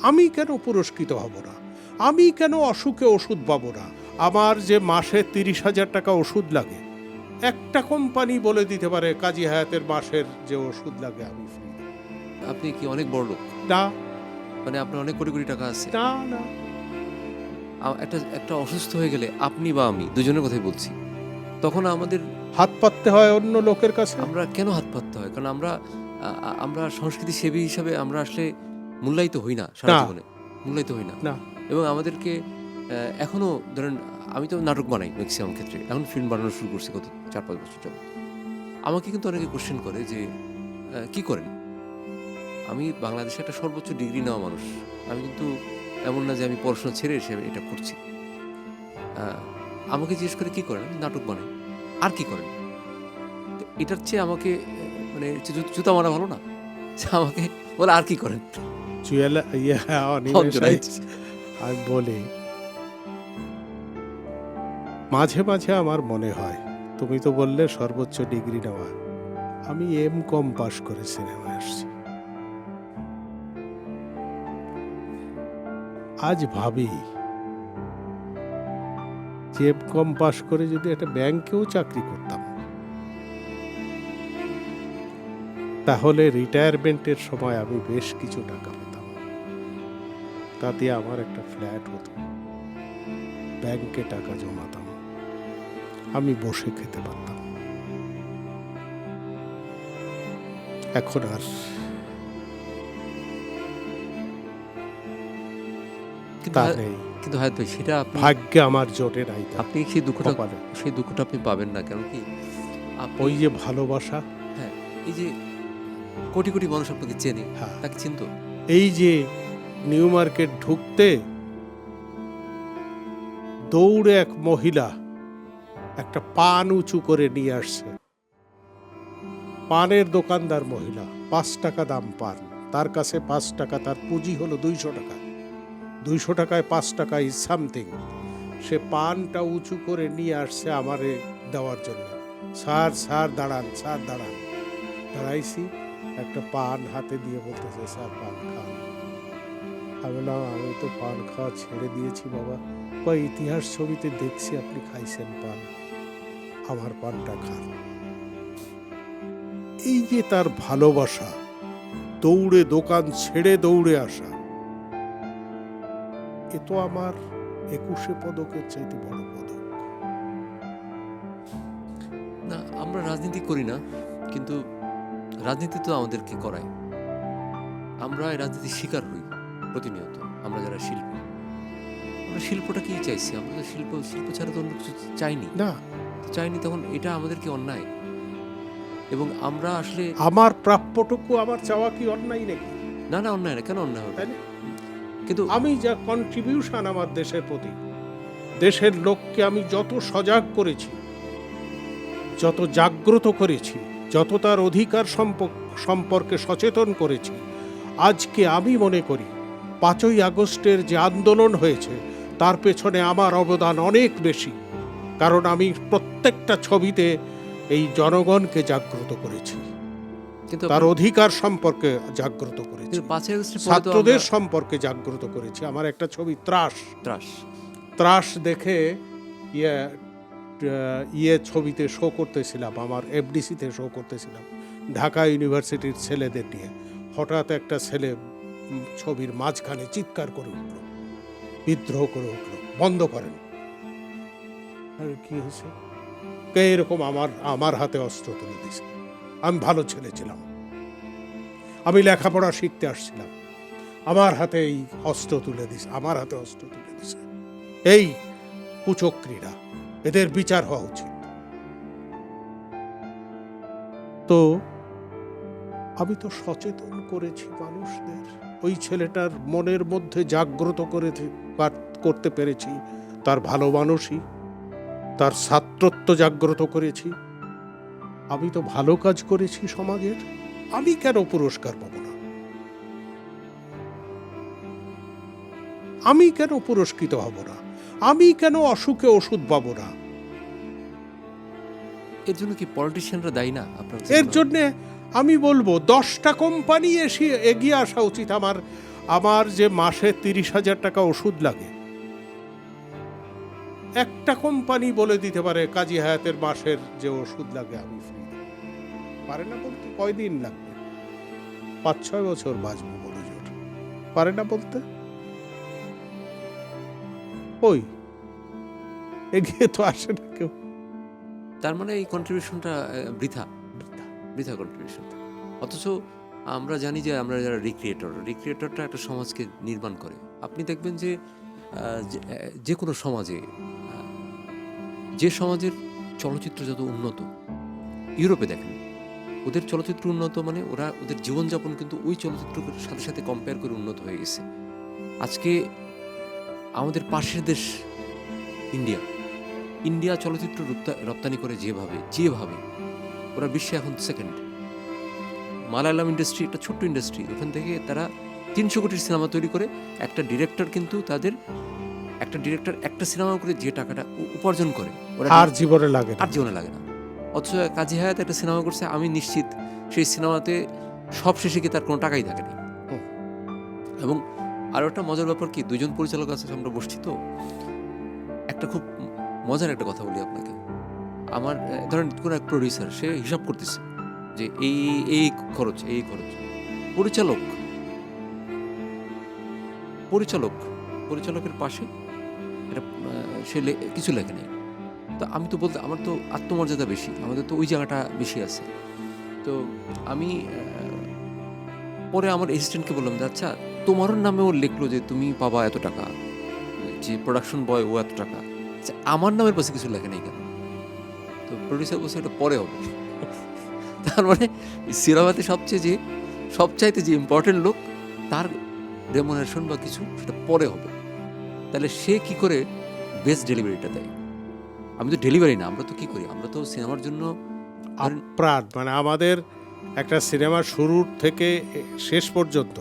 আমি কেন পুরস্কৃত হব না? আমি কেন অসুখে ওষুধ পাবো না? আমার যে মাসে 30,000 টাকা ওষুধ লাগে, একটা কোম্পানি বলে দিতে পারে কাজী হায়াতের মাসের যে ওষুধ লাগে আমি ফ্রি। আপনি কি অনেক বড় লোক? না মানে আপনার অনেক কোটি কোটি টাকা আছে? না না, একটা একটা অসুস্থ হয়ে গেলে আপনি বা আমি দুজনের কথাই বলছি, তখন আমাদের হাত পাততে হয় অন্য লোকের কাছে। আমরা কেন হাত পাততে হয়? কারণ আমরা সংস্কৃতি সেবী হিসাবে আমরা আসলে মূল্যায়িত হই না সারা না। জীবনে, মূল্যায়িত হই না। না, এবং আমাদেরকে এখনো ধরেন, আমি তো নাটক বানাই ম্যাক্সিমাম ক্ষেত্রে, এখন ফিল্ম বানানো শুরু করছি গত 4-5 বছর যাবত। আমাকে কিন্তু অনেকে কোশ্চেন করে যে কি করেন? আমি বাংলাদেশে একটা সর্বোচ্চ ডিগ্রি নেওয়া মানুষ। আমি কিন্তু এমন না যে আমি পড়াশোনা ছেড়ে এসে এটা করছি। আমাকে জিজ্ঞেস করে কি করেন? আমি নাটক বানাই। আর কি করেন? তো এটার চেয়ে আমাকে মানে জুতা মারা ভালো না? যে আমাকে বলে আর কি করেন? অনিমেষ, আমি বলি, মাঝে মাঝে আমার মনে হয়, তুমি তো বললে সর্বোচ্চ ডিগ্রি নেওয়া, আমি M.Com পাশ করে সিনেমায় আসছি। আজ ভাবি যে M.Com পাশ করে যদি একটা ব্যাংকেও চাকরি করতাম, তাহলে রিটায়ারমেন্টের সময় আমি বেশ কিছু টাকা পেতাম। তাতে আমার একটা ফ্ল্যাট হতো, ব্যাংকে টাকা জমাতাম, আমি বসে খেতে পারতাম। এখন আর তা নেই। কিন্তু হায়াত ভাই, সেটা ভাগ্যে আমার জোটে নাই। আপনি সেই দুঃখটা আপনি পাবেন না। কেন কি? ওই যে ভালোবাসা, হ্যাঁ, এই যে কোটি কোটি মানুষ আপনাকে চেনে, হ্যাঁ, তাকে চিনতো। এই যে নিউ মার্কেট ঢুকতে দৌড়ে এক মহিলা একটা পান উঁচু করে নিয়ে আসছে, পানের দোকানদার মহিলা, 5 টাকা দাম পান, তার কাছে 5 টাকা, তার পুঁজি হলো 200 টাকা, 200 টাকায় 5 টাকা ইজ সামথিং। সে পানটা উঁচু করে নিয়ে আসছে আমারে দেওয়ার জন্য। স্যার স্যার দাঁড়ান, স্যার দাঁড়ান। দাঁড়াইছি, একটা পান হাতে দিয়ে বলতেছে, স্যার পান খান। আমি বললাম, আমি তো পান খাওয়া ছেড়ে দিয়েছি বাবা। কয়, ইতিহাস ছবিতে দেখছি আপনি খাইছেন পান, আমার পানটা খান। এই যে তার ভালোবাসা, দৌড়ে দোকান ছেড়ে দৌড়ে আসা, এ তো আমার 21 পদকের চাইতে বড় পদক। না, আমরা রাজনীতি করি না, কিন্তু রাজনীতি তো আমাদেরকে করায়। আমরা এই রাজনীতির শিকার হই প্রতিনিয়ত। আমরা যারা শিল্পী, আমরা শিল্পটা কি চাইছি? আমরা তো শিল্প ছাড়া তো অন্য কিছু চাইনি না, চাইনি, তখন এটা আমাদেরকে অন্যায়। এবং আমরা আসলে আমার প্রাপ্যটুকু আমার চাওয়া কি অন্যায় নাকি? না না, অন্যায় না। কেন অন্যায় হবে? তাই না? কিন্তু আমি যা কন্ট্রিবিউশন আমার দেশের প্রতি, দেশের লোককে আমি যত সজাগ করেছি, যত জাগ্রত করেছি, যত তার অধিকার সম্পর্কে সচেতন করেছি, আজকে আমি মনে করি 5ই আগস্টের যে আন্দোলন হয়েছে তার পেছনে আমার অবদান অনেক বেশি। কারণ আমি প্রত্যেকটা ছবিতে এই জনগণকে জাগ্রত করেছি, কিন্তু তার অধিকার সম্পর্কে জাগ্রত করেছি, 5ই আগস্টের পরে তো ছাত্রদের সম্পর্কে জাগ্রত করেছি। আমার একটা ছবি ত্রাস দেখে ছবিতে শো করতেছিলাম, আমার এফডিসিতে শো করতেছিলাম ঢাকা ইউনিভার্সিটির ছেলেদের নিয়ে। হঠাৎ একটা ছেলে ছবির মাঝখানে চিৎকার করে উঠল, বিদ্রোহ করে উঠল, বন্ধ করেন। আর কি হয়েছে? এরকম আমার হাতে অস্ত্র তুলে দিয়েছে। আমি ভালো ছেলে ছিলাম, আমি লেখাপড়া শিখতে আসছিলাম, আমার হাতে এই অস্ত্র তুলে দিছে, আমার হাতে অস্ত্র তুলে দিছে। এই কুচক্রীরা, এদের বিচার হওয়া উচিত। তো আমি তো সচেতন করেছি মানুষদের, ওই ছেলেটার মনের মধ্যে জাগ্রত করতে পেরেছি তার ভালো মানুষই, তার ছাত্রত্ব জাগ্রত করেছি। আমি তো ভালো কাজ করেছি সমাজের, আমি কেন পুরস্কার পাবো না? আমি কেন পুরস্কৃত হব না? আমি কেন অসুখে ওষুধ পাবো না? এর জন্য কি পলিটিশিয়ানরা দায়ী না? আপনার এর জন্য আমি বলবো 10টা কোম্পানি এসে এগিয়ে আসা উচিত আমার যে মাসে 30,000 টাকা ওষুধ লাগে, একটা কোম্পানি বলে দিতে পারে কাজী হায়াতের মাসের যে ওষুধ লাগে আমি ফ্রি পারে না বলতে? কয়দিন লাগবে? 5-6 বছর বাঁচবো বড় জোর, পারে না বলতে? ওই এগিয়ে তো আসে না কেউ। তার মানে এই কন্ট্রিবিউশনটা বৃথা বৃথা কন্ট্রিবিউশন। অথচ আমরা জানি যে আমরা যারা রিক্রিয়েটরটা একটা সমাজকে নির্মাণ করে। আপনি দেখবেন যে যে কোনো সমাজে, যে সমাজের চলচ্চিত্র যত উন্নত, ইউরোপে দেখেন ওদের চলচ্চিত্র উন্নত মানে ওরা ওদের জীবনযাপন কিন্তু ওই চলচ্চিত্রের সাথে সাথে কম্পেয়ার করে উন্নত হয়ে গেছে। আজকে আমাদের পাশের দেশ ইন্ডিয়া চলচ্চিত্র রপ্তানি করে যেভাবে ওরা বিশ্বে এখন সেকেন্ড। মালায়ালাম ইন্ডাস্ট্রি একটা ছোট্ট ইন্ডাস্ট্রি, ওখান থেকে তারা 300 কোটির সিনেমা তৈরি করে। একটা ডিরেক্টর একটা সিনেমা করে যে টাকাটা উপার্জন করে ওরা আর জীবনে লাগে না। অথচ কাজী হায়াত একটা সিনেমা করছে, আমি নিশ্চিত সেই সিনেমাতে সব শেষে কি তার কোনো টাকাই থাকেনি। এবং আরও একটা মজার ব্যাপার কি, দুজন পরিচালক আছে, আমরা বসছি তো, একটা খুব মজার একটা কথা বলি আপনাকে। আমার ধরেন কোনো এক প্রডিউসার, সে হিসাব করতেছে যে এই খরচ পরিচালকের পাশে এটা সে কিছু লেখে নেই। তো আমি তো বলতে, আমার তো আত্মমর্যাদা বেশি, আমাদের তো ওই জায়গাটা বেশি আছে। তো আমি পরে আমার অ্যাসিস্ট্যান্টকে বললাম যে আচ্ছা তোমার নামেও লিখলো যে তুমি পাবা এত টাকা, যে প্রোডাকশন বয় ও এত টাকা, আচ্ছা আমার নামের পাশে কিছু লেখে নেই কেন? তো প্রডিউসার বলছে এটা পরে হবে। তার মানে সিনেমাতে সবচাইতে যে ইম্পর্টেন্ট লোক, তার রেমুনারেশন বা কিছু সেটা পরে হবে। তাহলে সে কি করে বেস্ট ডেলিভারিটা দেয়? আমি তো ডেলিভারি না, আমরা তো কি করি, আমরা তো সিনেমার জন্য প্রাণ, মানে আমাদের একটা সিনেমা শুরুর থেকে শেষ পর্যন্ত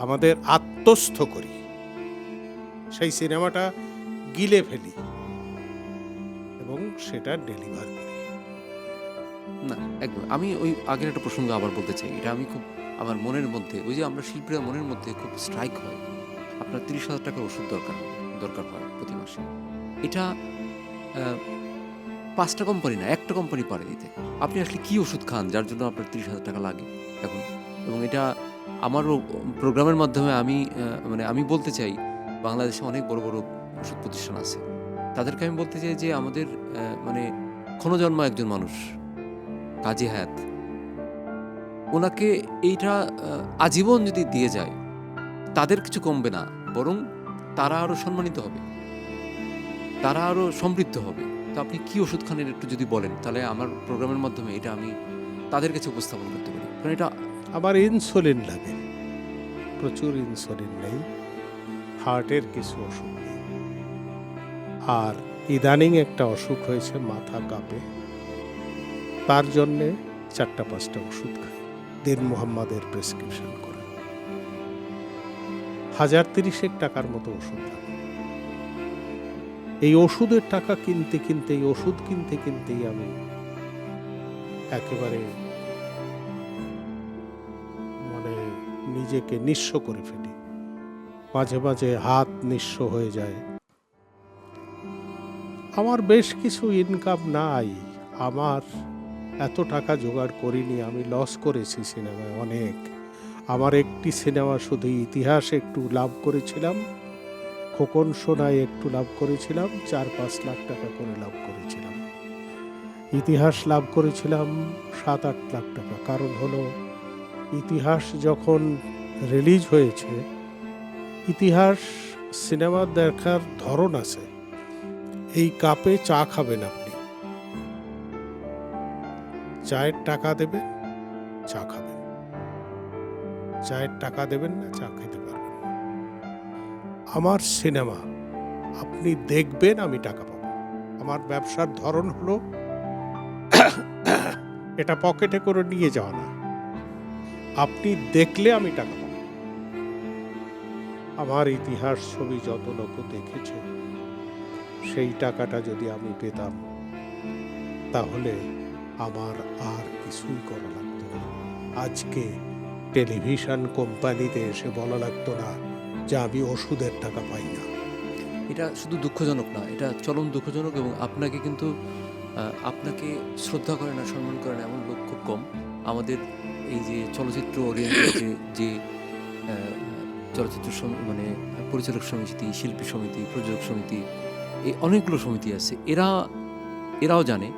আমাদের আত্মস্থ করি, সেই সিনেমাটা গিলে ফেলি এবং সেটা ডেলিভার করি। না একদম, আমি ওই আগের একটা প্রসঙ্গ আবার বলতে চাই, এটা আমি খুব আমার মনের মধ্যে, ওই যে আমরা শিল্পীরা মনের মধ্যে খুব স্ট্রাইক হয়, আপনার 30,000 টাকার ওষুধ দরকার হয় প্রতি মাসে। এটা 5টা কোম্পানি না, একটা কোম্পানি পারে দিতে। আপনি আসলে কি ওষুধ খান যার জন্য আপনার 30,000 টাকা লাগে এখন? এবং এটা আমারও প্রোগ্রামের মাধ্যমে আমি বলতে চাই, বাংলাদেশে অনেক বড় বড় ওষুধ প্রতিষ্ঠান আছে, তাদেরকে আমি বলতে চাই যে আমাদের ক্ষণজন্ম একজন মানুষ কাজী হায়াত, ওনাকে এইটা আজীবন যদি দিয়ে যায়, তাদের কিছু কমবে না, বরং তারা আরো সম্মানিত হবে, তারা আরো সমৃদ্ধ হবে। তো আপনি কি ওষুধ খান একটু যদি বলেন, তাহলে আমার প্রোগ্রামের মাধ্যমে এটা আমি তাদের কাছে উপস্থাপন করতে পারি। কারণ এটা আমার ইনসুলিন লাগে, প্রচুর ইনসুলিন নেই, হার্টের কিছু অসুখ নেই, আর ইদানিং একটা অসুখ হয়েছে, মাথা কাঁপে, তার জন্যে 4-5টা ওষুধ খাই, দিন মোহাম্মদের প্রেসক্রিপশন করে। 1,030 টাকার মতো ওষুধ লাগে। এই ওষুধের টাকা এই ওষুধ কিনতেই আমি একেবারে মানে নিজেকে নিঃস্ব করে ফেলি, মাঝে মাঝে হাত নিঃস্ব হয়ে যায়। আমার বেশ কিছু ইনকাম নাই, আমার এত টাকা জোগাড় করিনি, আমি লস করেছি সিনেমায় অনেক। আমার একটি সিনেমা শুধু ইতিহাস একটু লাভ করেছিলাম, খোকন সোনায় একটু লাভ করেছিলাম, 4-5 লাখ টাকা করে লাভ করেছিলাম। ইতিহাস লাভ করেছিলাম 7-8 লাখ টাকা। কারণ হলো ইতিহাস যখন রিলিজ হয়েছে, ইতিহাস সিনেমা দেখার ধরন আছে, এই কাপে চা খাবেন আপনি, চায়ের টাকা দেবেন, চা খাবেন, চায়ের টাকা দেবেন না, চা খেতে পারবেন না। আমার সিনেমা আপনি দেখবেন, আমি টাকা পাবো। আমার ব্যবসার ধরন হলো এটা পকেটে করে নিয়ে যাওয়া না, আপনি দেখলে আমি টাকা পাবো। আমার ইতিহাস ছবি যত লোক দেখেছে, সেই টাকাটা যদি আমি পেতাম, তাহলে আমার আর কিছুই করা লাগতো না। আজকে টেলিভিশন কোম্পানিতে এসে বলা লাগতো না যে আমি ওষুধের টাকা পাই না। এটা শুধু দুঃখজনক না, এটা চরম দুঃখজনক। এবং আপনাকে কিন্তু আপনাকে শ্রদ্ধা করে না, সম্মান করে না এমন লোক খুব কম। আমাদের এই যে চলচ্চিত্র ওরিয়েন্টেড যে চলচ্চিত্র মানে পরিচালক সমিতি, শিল্পী সমিতি, প্রযোজক সমিতি, এই অনেকগুলো সমিতি আছে, এরাও জানে,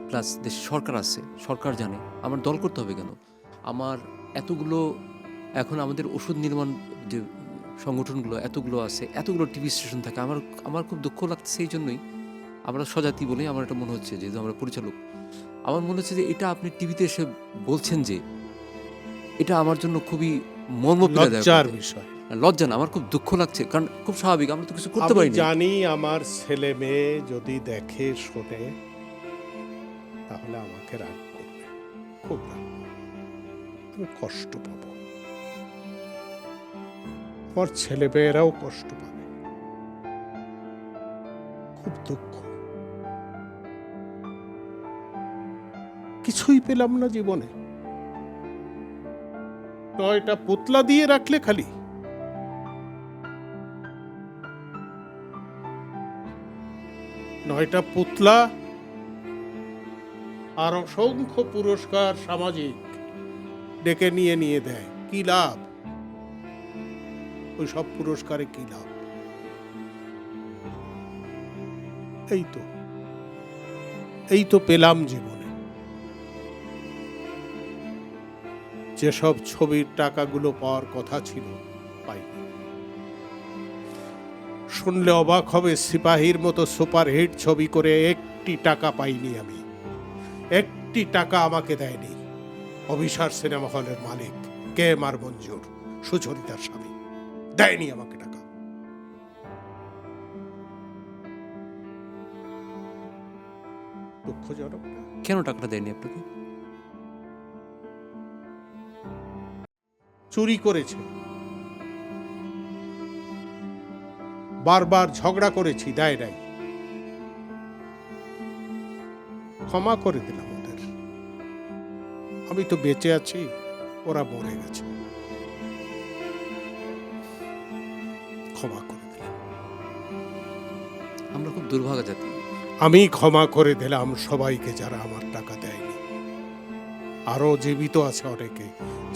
প্লাস দেশ সরকার আছে, সরকার জানে। আমার দল করতে হবে কেন? আমার এতগুলো, এখন আমাদের ওষুধ নির্মাণ যে সংগঠনগুলো এতগুলো আছে, এতগুলো টিভি স্টেশন থাকে, আমার খুব দুঃখ লাগছে। এই জন্যই আমরা স্বজাতি বলেই আমার এটা মনে হচ্ছে, যেহেতু আমরা পরিচালক, আমার মনে হচ্ছে যে এটা আপনি টিভিতে এসে বলছেন যে এটা আমার জন্য খুবই লজ্জার বিষয়। লজ্জা না, আমার খুব দুঃখ লাগছে, কারণ খুব স্বাভাবিক, আমরা তো কিছু করতে আমি পারি না। জানি আমার ছেলে মেয়ে যদি দেখে শোনে তাহলে আমাকে রাগ করবে, খুব রাগ করবে, আমি কষ্ট পাবো, আমার ছেলে মেয়েরাও কষ্ট পাবে, খুব দুঃখ। কিছুই পেলাম না জীবনে, 9টা পুতলা দিয়ে রাখলে খালি। নয়টা পুতলা আর অসংখ্য পুরস্কার সামাজিক ডেকে নিয়ে দেয়, কি লাভ? ওই সব পুরস্কারে কি লাভ? এই তো পেলাম জীবনে। যেসব ছবির টাকাগুলো পাওয়ার কথা ছিল পাইনি। শুনলে অবাক হবে, সিপাহীর মতো সুপারহিট ছবি করে একটি টাকা পাইনি আমি, একটি টাকা আমাকে দেয়নি অভিসার সিনেমা হলের মালিক KM আর মঞ্জুর, সুচরিতার স্বামী, দেয়নি আমাকে টাকা। দুঃখজনক না? কেন টাকাটা দেয়নি আপনাকে? চুরি করেছে, বারবার ঝগড়া করেছি, দেয় নাই, ক্ষমা করে দিলাম ওদের। আমি তো বেঁচে আছি, ওরা মরে গেছে, ক্ষমা করে দিলাম। আমরা খুব দুর্ভাগা জাতি। আমি ক্ষমা করে দিলাম সবাইকে যারা আমার টাকা দেয়নি। আরো জীবিত আছে অনেকে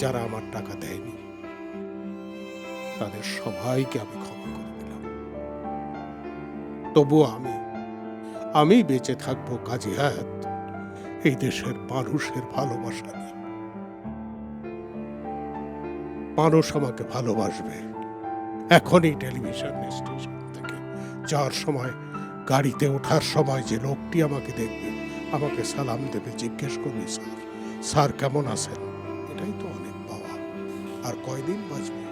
যারা আমার টাকা দেয়নি, তাদের সবাইকে আমি ক্ষমা করে দিলাম। তবুও আমি বেঁচে থাকবো কাজী হায়াত এই দেশের মানুষের ভালোবাসা নিয়ে। মানুষ আমাকে ভালোবাসবে। এখনই টেলিভিশন স্টেশন থেকে যাওয়ার সময়, গাড়িতে ওঠার সময় যে লোকটি আমাকে দেখবে, আমাকে সালাম দেবে, জিজ্ঞেস করবে, স্যার কেমন আছেন? এটাই তো অনেক পাওয়া। আর কয়দিন বাঁচবে?